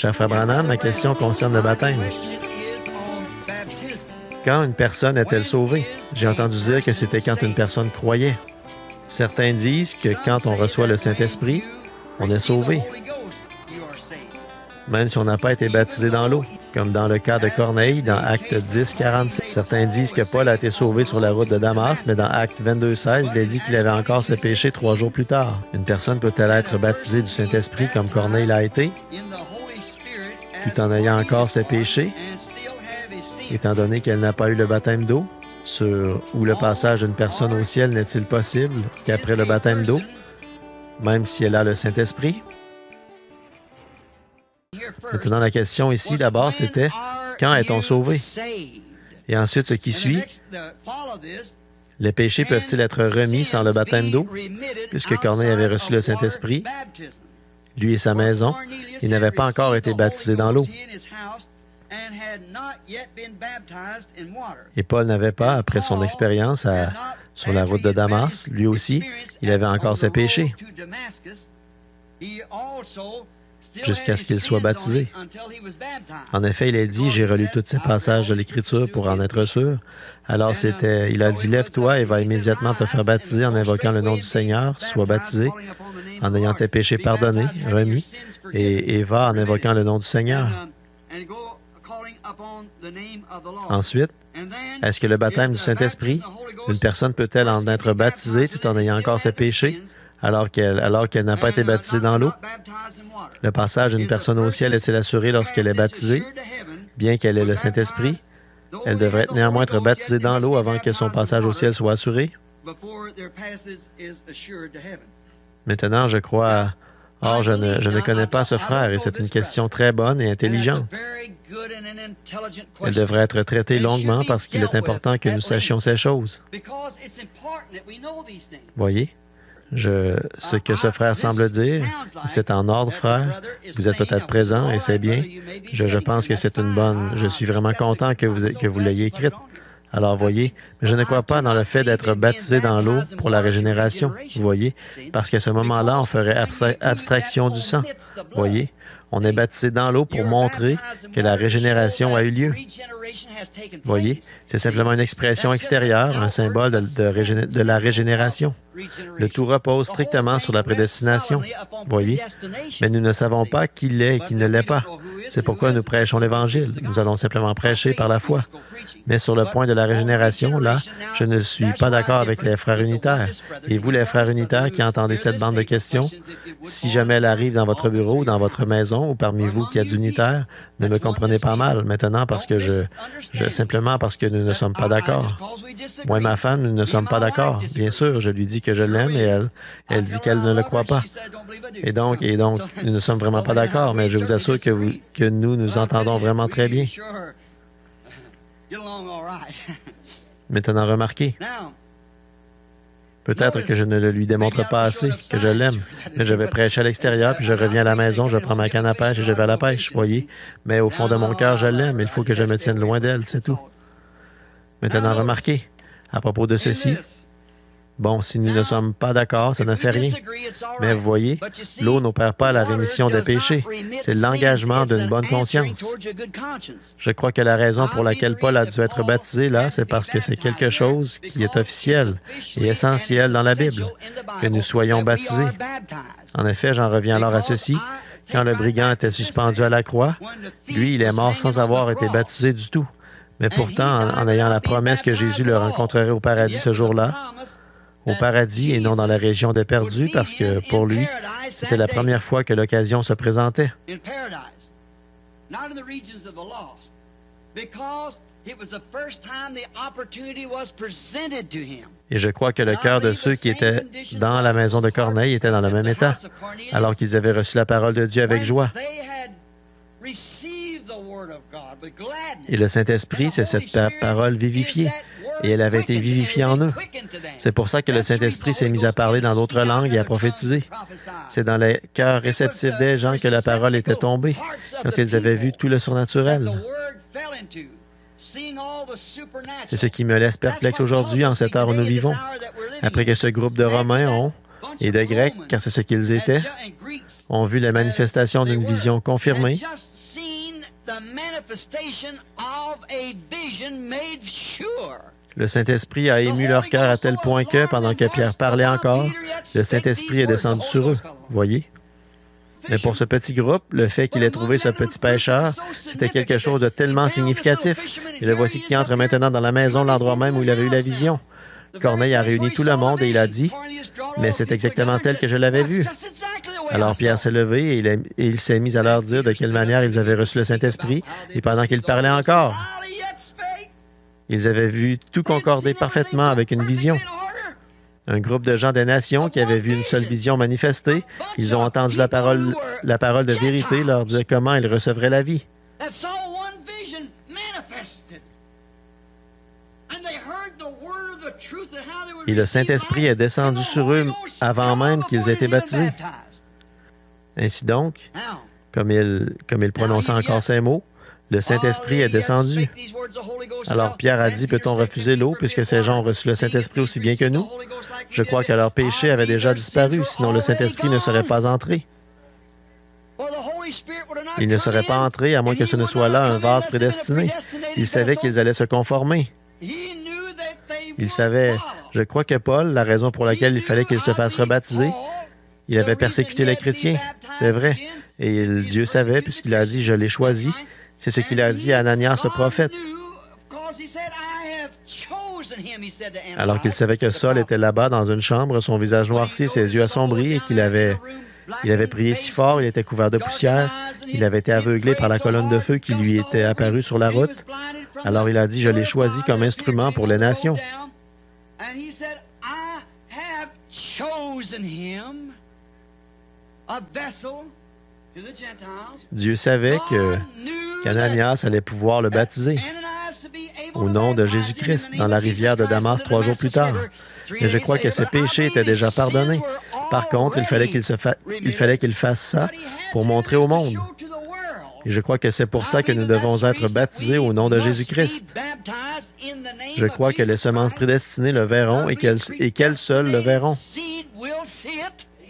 Cher Frère Branham, ma question concerne le baptême. Quand une personne est-elle sauvée? J'ai entendu dire que c'était quand une personne croyait. Certains disent que quand on reçoit le Saint-Esprit, on est sauvé, même si on n'a pas été baptisé dans l'eau, comme dans le cas de Corneille dans Acte 10, 46. Certains disent que Paul a été sauvé sur la route de Damas, mais dans Acte 22, 16, il est dit qu'il avait encore ses péchés 3 jours plus tard. Une personne peut-elle être baptisée du Saint-Esprit comme Corneille l'a été, tout en ayant encore ses péchés, étant donné qu'elle n'a pas eu le baptême d'eau? Ou le passage d'une personne au ciel n'est-il possible qu'après le baptême d'eau, même si elle a le Saint-Esprit? Maintenant, la question ici, d'abord, c'était « Quand est-on sauvé? » Et ensuite, ce qui suit, les péchés peuvent-ils être remis sans le baptême d'eau? Puisque Corneille avait reçu le Saint-Esprit, lui et sa maison, il n'avait pas encore été baptisé dans l'eau. Et Paul n'avait pas, après son expérience sur la route de Damas, lui aussi, il avait encore ses péchés, jusqu'à ce qu'il soit baptisé. En effet, il a dit, j'ai relu tous ces passages de l'Écriture pour en être sûr. Alors il a dit, lève-toi et va immédiatement te faire baptiser en invoquant le nom du Seigneur, sois baptisé, en ayant tes péchés pardonnés, remis, et va en invoquant le nom du Seigneur. Ensuite, est-ce que le baptême du Saint-Esprit, une personne peut-elle en être baptisée tout en ayant encore ses péchés, alors qu'elle n'a pas été baptisée dans l'eau? Le passage d'une personne au ciel est-il assuré lorsqu'elle est baptisée? Bien qu'elle ait le Saint-Esprit, elle devrait néanmoins être baptisée dans l'eau avant que son passage au ciel soit assuré? Maintenant, je crois... Or, je ne connais pas ce frère et c'est une question très bonne et intelligente. Elle devrait être traitée longuement parce qu'il est important que nous sachions ces choses. Voyez, ce que ce frère semble dire, c'est en ordre, frère. Vous êtes peut-être présent et c'est bien. Je pense que c'est une bonne... Je suis vraiment content que vous l'ayez écrite. Alors, voyez, mais je ne crois pas dans le fait d'être baptisé dans l'eau pour la régénération, voyez, parce qu'à ce moment-là, on ferait abstraction du sang, voyez. On est baptisé dans l'eau pour montrer que la régénération a eu lieu. Voyez, c'est simplement une expression extérieure, un symbole de la régénération. Le tout repose strictement sur la prédestination. Voyez, mais nous ne savons pas qui l'est et qui ne l'est pas. C'est pourquoi nous prêchons l'Évangile. Nous allons simplement prêcher par la foi. Mais sur le point de la régénération, là, je ne suis pas d'accord avec les frères unitaires. Et vous, les frères unitaires qui entendez cette bande de questions, si jamais elle arrive dans votre bureau, dans votre maison, ou parmi vous qui êtes unitaires, ne me comprenez pas mal maintenant parce que simplement parce que nous ne sommes pas d'accord. Moi et ma femme, nous ne sommes pas d'accord. Bien sûr, je lui dis que je l'aime et elle dit qu'elle ne le croit pas. Et donc, nous ne sommes vraiment pas d'accord, mais je vous assure que nous entendons vraiment très bien. Maintenant, remarquez. Peut-être que je ne le lui démontre pas assez, que je l'aime, mais je vais prêcher à l'extérieur, puis je reviens à la maison, je prends ma canne à pêche et je vais à la pêche, voyez. Mais au fond de mon cœur, je l'aime, il faut que je me tienne loin d'elle, c'est tout. Maintenant, remarquez, à propos de ceci, bon, si nous ne sommes pas d'accord, ça ne fait rien. Mais vous voyez, l'eau n'opère pas la rémission des péchés. C'est l'engagement d'une bonne conscience. Je crois que la raison pour laquelle Paul a dû être baptisé là, c'est parce que c'est quelque chose qui est officiel et essentiel dans la Bible, que nous soyons baptisés. En effet, j'en reviens alors à ceci. Quand le brigand était suspendu à la croix, lui, il est mort sans avoir été baptisé du tout. Mais pourtant, en ayant la promesse que Jésus le rencontrerait au paradis ce jour-là, au paradis et non dans la région des perdus, parce que pour lui, c'était la première fois que l'occasion se présentait. Et je crois que le cœur de ceux qui étaient dans la maison de Corneille était dans le même état, alors qu'ils avaient reçu la parole de Dieu avec joie. Et le Saint-Esprit, c'est cette parole vivifiée. Et elle avait été vivifiée en eux. C'est pour ça que le Saint-Esprit s'est mis à parler dans d'autres langues et à prophétiser. C'est dans les cœurs réceptifs des gens que la parole était tombée, quand ils avaient vu tout le surnaturel. C'est ce qui me laisse perplexe aujourd'hui, en cette heure où nous vivons. Après que ce groupe de Romains et de Grecs, car c'est ce qu'ils étaient, ont vu la manifestation d'une vision confirmée, Le Saint-Esprit a ému leur cœur à tel point que, pendant que Pierre parlait encore, le Saint-Esprit est descendu sur eux. Voyez? Mais pour ce petit groupe, le fait qu'il ait trouvé ce petit pêcheur, c'était quelque chose de tellement significatif. Et le voici qui entre maintenant dans la maison, l'endroit même où il avait eu la vision. Corneille a réuni tout le monde et il a dit, « Mais c'est exactement tel que je l'avais vu. » Alors Pierre s'est levé et il s'est mis à leur dire de quelle manière ils avaient reçu le Saint-Esprit, et pendant qu'il parlait encore, ils avaient vu tout concorder parfaitement avec une vision. Un groupe de gens des nations qui avaient vu une seule vision manifestée, ils ont entendu la parole de vérité leur dire comment ils recevraient la vie. Et le Saint-Esprit est descendu sur eux avant même qu'ils aient été baptisés. Ainsi donc, comme il prononçait encore ces mots, le Saint-Esprit est descendu. Alors Pierre a dit, peut-on refuser l'eau puisque ces gens ont reçu le Saint-Esprit aussi bien que nous? Je crois que leur péché avait déjà disparu, sinon le Saint-Esprit ne serait pas entré. Il ne serait pas entré à moins que ce ne soit là un vase prédestiné. Il savait qu'ils allaient se conformer. Il savait, je crois que Paul, la raison pour laquelle il fallait qu'il se fasse rebaptiser, il avait persécuté les chrétiens, c'est vrai. Et Dieu savait, puisqu'il a dit, je l'ai choisi. C'est ce qu'il a dit à Ananias le prophète. Alors qu'il savait que Saul était là-bas dans une chambre, son visage noirci, ses yeux assombris, et qu'il avait prié si fort, il était couvert de poussière, il avait été aveuglé par la colonne de feu qui lui était apparue sur la route. Alors il a dit, je l'ai choisi comme instrument pour les nations. Dieu savait qu'Ananias allait pouvoir le baptiser au nom de Jésus-Christ dans la rivière de Damas 3 jours plus tard. Mais je crois que ses péchés étaient déjà pardonnés. Par contre, il fallait qu'il fasse ça pour montrer au monde. Et je crois que c'est pour ça que nous devons être baptisés au nom de Jésus-Christ. Je crois que les semences prédestinées le verront et qu'elles seules le verront.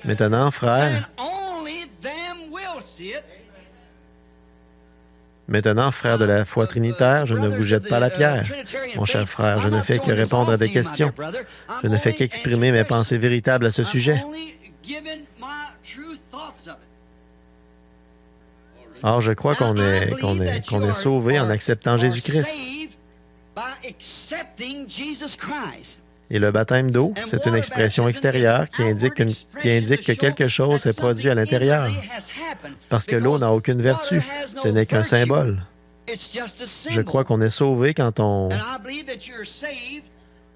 Maintenant, frères, de la foi trinitaire, je ne vous jette pas la pierre. Mon cher frère, je ne fais que répondre à des questions. Je ne fais qu'exprimer mes pensées véritables à ce sujet. Or, je crois qu'on est sauvé en acceptant Jésus-Christ. Et le baptême d'eau, c'est une expression extérieure qui indique que quelque chose s'est produit à l'intérieur. Parce que l'eau n'a aucune vertu, ce n'est qu'un symbole. Je crois qu'on est sauvé quand on...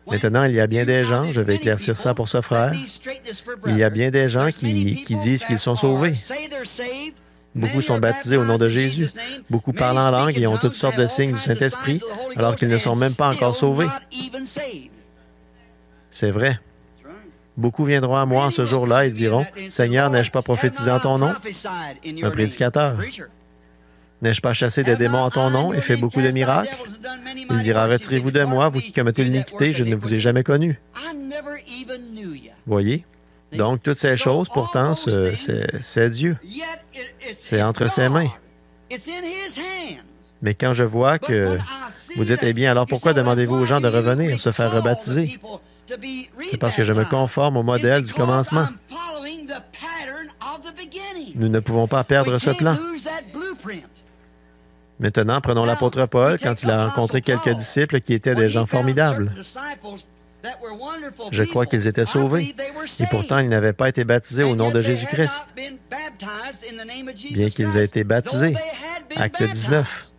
Maintenant, il y a bien des gens, je vais éclaircir ça pour ce frère, il y a bien des gens qui disent qu'ils sont sauvés. Beaucoup sont baptisés au nom de Jésus. Beaucoup parlent en langue et ont toutes sortes de signes du Saint-Esprit, alors qu'ils ne sont même pas encore sauvés. C'est vrai. Beaucoup viendront à moi en ce jour-là et diront, « Seigneur, n'ai-je pas prophétisé en ton nom? » Un prédicateur. « N'ai-je pas chassé des démons en ton nom et fait beaucoup de miracles? » Il dira, « Retirez-vous de moi, vous qui commettez l'iniquité, je ne vous ai jamais connu. » Voyez? Donc, toutes ces choses, pourtant, c'est Dieu. C'est entre ses mains. Mais quand je vois que vous dites, eh bien, alors pourquoi demandez-vous aux gens de revenir, se faire rebaptiser? C'est parce que je me conforme au modèle du commencement. Nous ne pouvons pas perdre ce plan. Maintenant, prenons l'apôtre Paul quand il a rencontré quelques disciples qui étaient des gens formidables. Je crois qu'ils étaient sauvés, et pourtant ils n'avaient pas été baptisés au nom de Jésus-Christ, bien qu'ils aient été baptisés. Acte 19.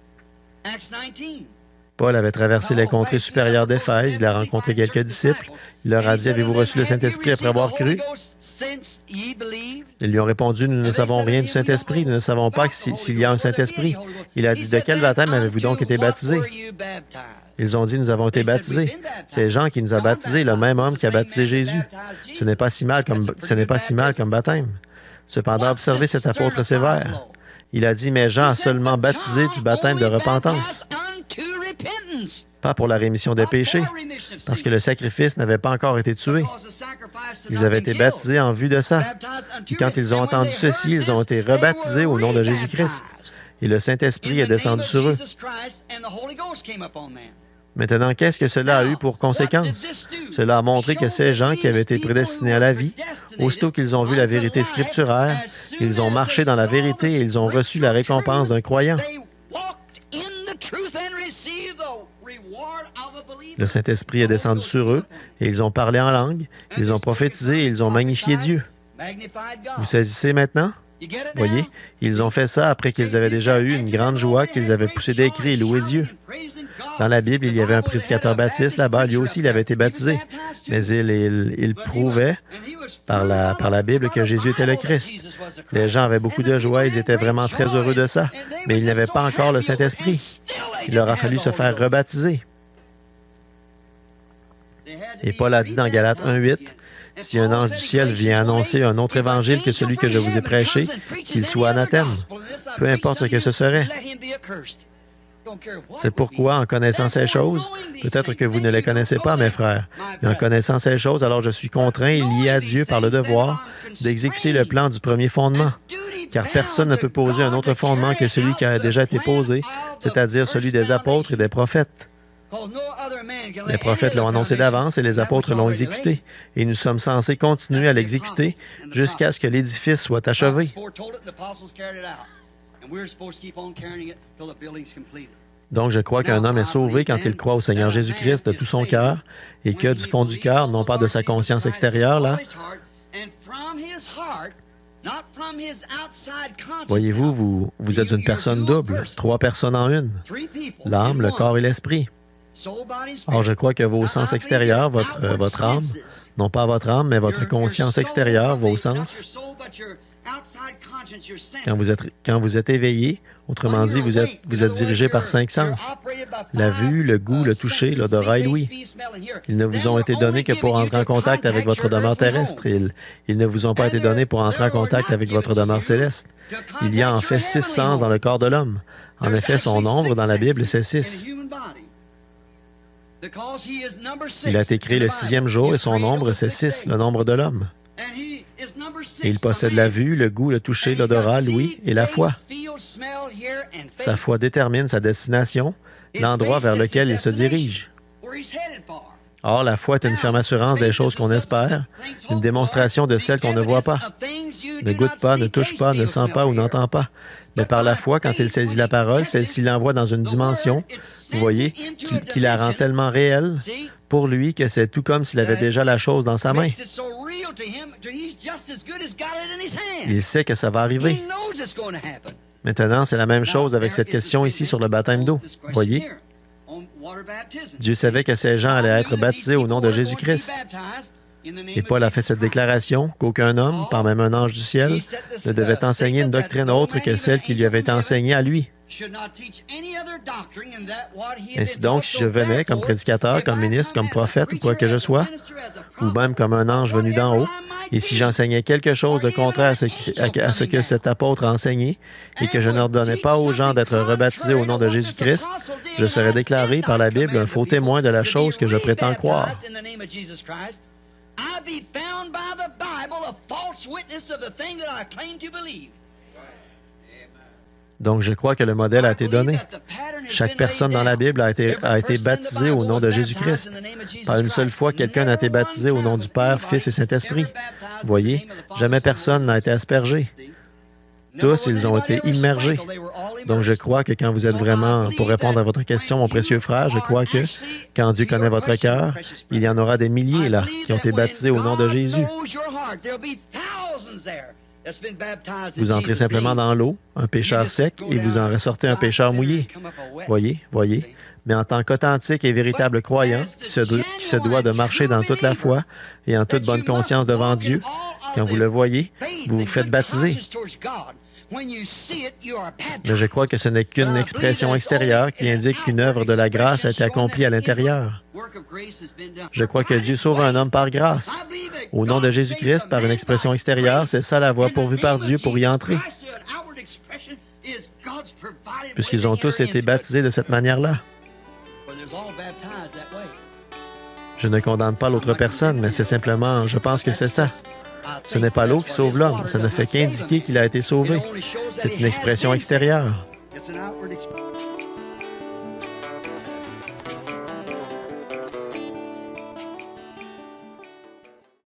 Paul avait traversé les contrées supérieures d'Éphèse, il a rencontré quelques disciples, il leur a dit, « Avez-vous reçu le Saint-Esprit après avoir cru? » Ils lui ont répondu, « Nous ne savons rien du Saint-Esprit, nous ne savons pas s'il y a un Saint-Esprit. » Il a dit, « De quel baptême avez-vous donc été baptisés? » Ils ont dit, « Nous avons été baptisés. » C'est Jean qui nous a baptisés, le même homme qui a baptisé Jésus. Ce n'est pas si mal comme baptême. Cependant, observez cet apôtre sévère. Il a dit, « Mais Jean a seulement baptisé du baptême de repentance. » Pas pour la rémission des péchés, parce que le sacrifice n'avait pas encore été tué. Ils avaient été baptisés en vue de ça. Et quand ils ont entendu ceci, ils ont été rebaptisés au nom de Jésus-Christ. et le Saint-Esprit est descendu sur eux. Maintenant, qu'est-ce que cela a eu pour conséquence? Cela a montré que ces gens qui avaient été prédestinés à la vie, aussitôt qu'ils ont vu la vérité scripturaire, ils ont marché dans la vérité et ils ont reçu la récompense d'un croyant. Le Saint-Esprit est descendu sur eux et ils ont parlé en langue, ils ont prophétisé et ils ont magnifié Dieu. Vous saisissez maintenant? Voyez, ils ont fait ça après qu'ils avaient déjà eu une grande joie, qu'ils avaient poussé des cris et loué Dieu. Dans la Bible, il y avait un prédicateur baptiste là-bas, lui aussi, il avait été baptisé. Mais il prouvait par la Bible que Jésus était le Christ. Les gens avaient beaucoup de joie, ils étaient vraiment très heureux de ça, mais ils n'avaient pas encore le Saint-Esprit. Il leur a fallu se faire rebaptiser. Et Paul a dit dans Galates 1:8, « Si un ange du ciel vient annoncer un autre évangile que celui que je vous ai prêché, qu'il soit anathème, peu importe ce que ce serait. » C'est pourquoi, en connaissant ces choses, peut-être que vous ne les connaissez pas, mes frères, mais en connaissant ces choses, alors je suis contraint et lié à Dieu par le devoir d'exécuter le plan du premier fondement, car personne ne peut poser un autre fondement que celui qui a déjà été posé, c'est-à-dire celui des apôtres et des prophètes. Les prophètes l'ont annoncé d'avance et les apôtres l'ont exécuté, et nous sommes censés continuer à l'exécuter jusqu'à ce que l'édifice soit achevé. Donc, je crois qu'un homme est sauvé quand il croit au Seigneur Jésus-Christ de tout son cœur et que du fond du cœur, non pas de sa conscience extérieure, là. Voyez-vous, vous êtes une personne double, 3 personnes en une, l'âme, le corps et l'esprit. Or, je crois que vos sens extérieurs, votre âme, non pas votre âme, mais votre conscience extérieure, vos sens, quand vous êtes éveillé, autrement dit, vous êtes dirigé par 5 sens. La vue, le goût, le toucher, l'odorat et l'ouïe. Ils ne vous ont été donnés que pour entrer en contact avec votre demeure terrestre. Ils ne vous ont pas été donnés pour entrer en contact avec votre demeure céleste. Il y a en fait 6 sens dans le corps de l'homme. En effet, son nombre dans la Bible, c'est 6. Il a été créé le 6e jour et son nombre, c'est 6, le nombre de l'homme. Et il possède la vue, le goût, le toucher, l'odorat, l'ouïe et la foi. Sa foi détermine sa destination, l'endroit vers lequel il se dirige. Or, la foi est une ferme assurance des choses qu'on espère, une démonstration de celles qu'on ne voit pas. Ne goûte pas, ne touche pas, ne sent pas ou n'entend pas. Mais par la foi, quand il saisit la parole, celle-ci l'envoie dans une dimension, vous voyez, qui la rend tellement réelle pour lui que c'est tout comme s'il avait déjà la chose dans sa main. Il sait que ça va arriver. Maintenant, c'est la même chose avec cette question ici sur le baptême d'eau. Voyez, Dieu savait que ces gens allaient être baptisés au nom de Jésus-Christ. Et Paul a fait cette déclaration qu'aucun homme, pas même un ange du ciel, ne devait enseigner une doctrine autre que celle qui lui avait été enseignée à lui. Ainsi donc, si je venais comme prédicateur, comme ministre, comme prophète ou quoi que je sois, ou même comme un ange venu d'en haut, et si j'enseignais quelque chose de contraire à ce que cet apôtre a enseigné, et que je n'ordonnais pas aux gens d'être rebaptisés au nom de Jésus-Christ, je serais déclaré par la Bible un faux témoin de la chose que je prétends croire. Donc, je crois que le modèle a été donné. Chaque personne dans la Bible a été baptisée au nom de Jésus-Christ. Par une seule fois, quelqu'un a été baptisé au nom du Père, Fils et Saint-Esprit. Voyez, jamais personne n'a été aspergé. Tous, ils ont été immergés. Donc, je crois que quand vous êtes vraiment, pour répondre à votre question, mon précieux frère, je crois que quand Dieu connaît votre cœur, il y en aura des milliers là qui ont été baptisés au nom de Jésus. Vous entrez simplement dans l'eau, un pécheur sec, et vous en ressortez un pécheur mouillé. Voyez. Mais en tant qu'authentique et véritable croyant, qui se doit de marcher dans toute la foi et en toute bonne conscience devant Dieu, quand vous le voyez, vous vous faites baptiser. Mais je crois que ce n'est qu'une expression extérieure qui indique qu'une œuvre de la grâce a été accomplie à l'intérieur. Je crois que Dieu sauve un homme par grâce. Au nom de Jésus-Christ, par une expression extérieure, c'est ça la voie pourvue par Dieu pour y entrer. Puisqu'ils ont tous été baptisés de cette manière-là. Je ne condamne pas l'autre personne, mais c'est simplement, je pense que c'est ça. Ce n'est pas l'eau qui sauve l'homme, ça ne fait qu'indiquer qu'il a été sauvé. C'est une expression extérieure. It's an outward expression.